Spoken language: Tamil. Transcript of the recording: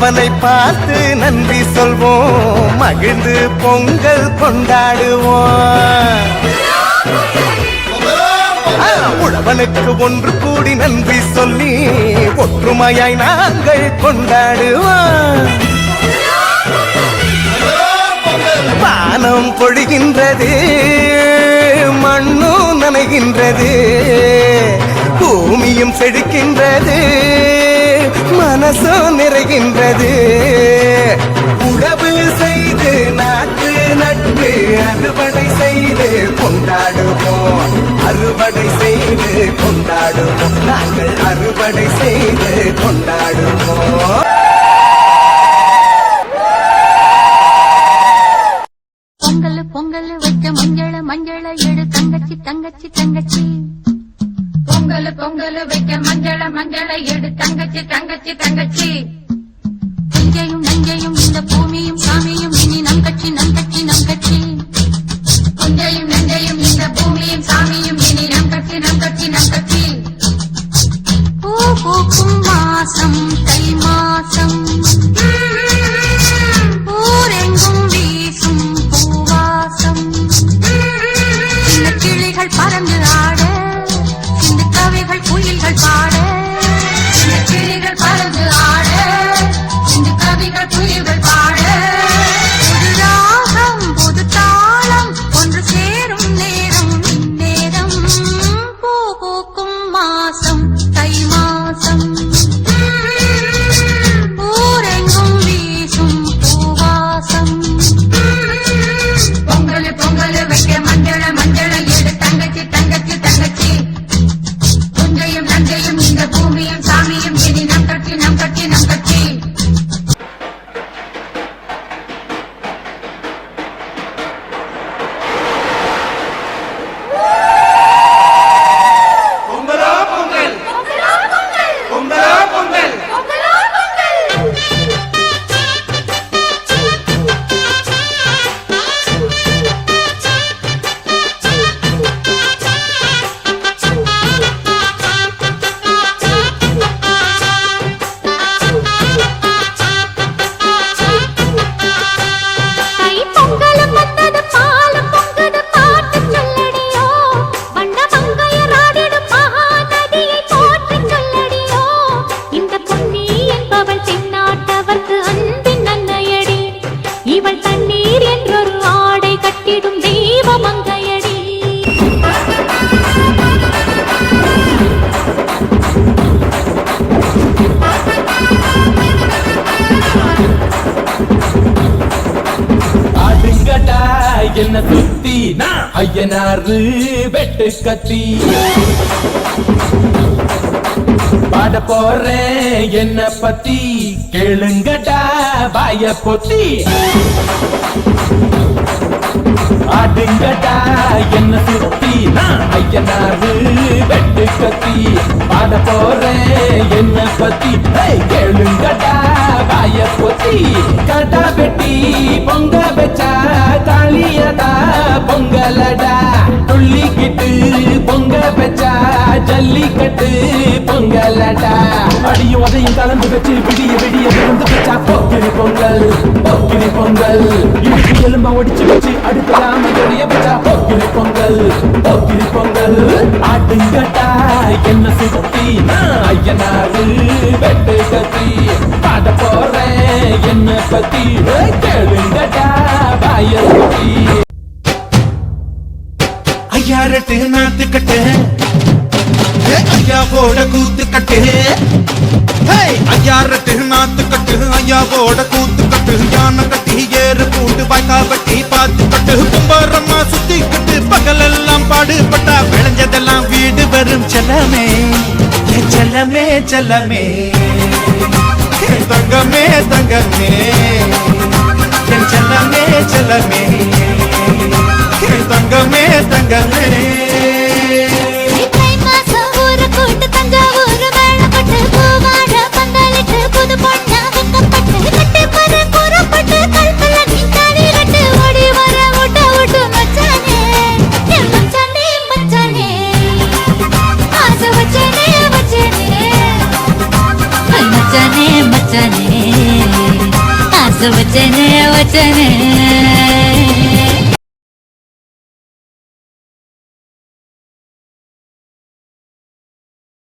அவனை பார்த்து நன்றி சொல்வோம், மகிழ்ந்து பொங்கல் கொண்டாடுவோம். உழவனுக்கு ஒன்று கூடி நன்றி சொல்லி ஒற்றுமையாய் நாங்கள் கொண்டாடுவோம். வானம் பொழிகின்றது, மண்ணும் நனைகின்றது, பூமியும் செழிக்கின்றது, மனசும் நிறைகின்றது. உழவு செய்து நாட்டு நட்டு அறுவடை செய்து கொண்டாடுவோம், அறுவடை செய்து கொண்டாடுவோம், நாங்கள் அறுவடை செய்து கொண்டாடுவோம். பொங்கல் பொங்கல் வச்ச மஞ்சள மஞ்சள எடு தங்கச்சி தங்கச்சி தங்கச்சி. பொங்கல் பொங்கல் வைக்க மஞ்சள மஞ்சள எடு தங்கச்சி தங்கச்சி தங்கச்சி. நஞ்சையும் நஞ்சையும் இந்த பூமியும் சாமியும் இனி நம் கட்சி நம் கட்சி நம் கட்சி. நஞ்சையும் நஞ்சையும் இந்த பூமியும் சாமியும் இனி நம் கட்சி நம் கட்சி நம் கட்சி. பூ பூக்கும் மாசம் தை மாசம், ஊரெங்கும் வீசும் பூவாசம். இந்த கிளிகள் பறந்து ஆட, இந்த கவிகள் குயில்கள் பாட. இந்த கிளிகள் பறந்து ஆட, இந்த கவிகள் குயில்கள் பாட. புது ராகம் புது தாளம் ஒன்று சேரும் நேரம் இந்நேரம். பூ பூக்கும் மாசம் தை மாசம், ஊரெங்கும் வீசும் பூவாசம். பொங்கல் பொங்கல் வைக்க மஞ்சள மஞ்சள எடு தங்கச்சி தங்கச்சி தங்கச்சி. புஞ்சையும் நஞ்சையும் இந்த பூமியும் சாமியும் இனி நம் கட்சி நம் கட்சி நம் கட்சி. என்ன சுத்தி நான் ஐயனாரு வெட்டு கத்தி பாட போறேன் என்ன பத்தி கேளுங்கடா பாய பொத்தி. ஆடுங்கடா என்ன சுத்தி நான் ஐயனாரு வெட்டு கத்தி பாட போறேன் என்ன பத்தி கேளுங்கடா பாய பொத்தி. கடா வெட்டி பொங்க வச்சா காளியடா பொங்கலடா, துள்ளிக்கிட்டு பொங்க வச்சா ஜல்லிக்கட்டு பொங்கலடா. அடியும் அதையும் கலந்து வச்சு விடிய விடிய விழுந்து வச்சா போக்கிரி பொங்கல் போக்கிரி பொங்கல். இடுப்பு எலும்ப ஒடிச்சு வச்சு அடுக்கலாம எரிய வச்சா போக்கிரி பொங்கல் போக்கிரி பொங்கல். ஆட்டுங்கட்டா என்ன சுத்தி நான் ஐயனாரு வெட்டு கத்தி பாட போறேன் என்ன பத்தி கேளுங்கட்டா பாய பத்தி. ஐயாரட்டு நாத்து கட்டு ஐயாவோட கூத்து கட்டு. ஐயாரட்டு நாத்து கட்டு ஐயாவோட கூத்து கட்டு. யானை கட்டி ஏறு கூட்டு வாய்க்கா வட்டி பார்த்து கட்டு. கும்பரம்மா சுத்தி கட்டு பகலெல்லாம் பாடுபட்டா விளைஞ்சதெல்லாம் வீடு வரும் செல்லமே செல்லமே செல்லமே. தங்கமே தங்கமே செல்லமே செல்லமே.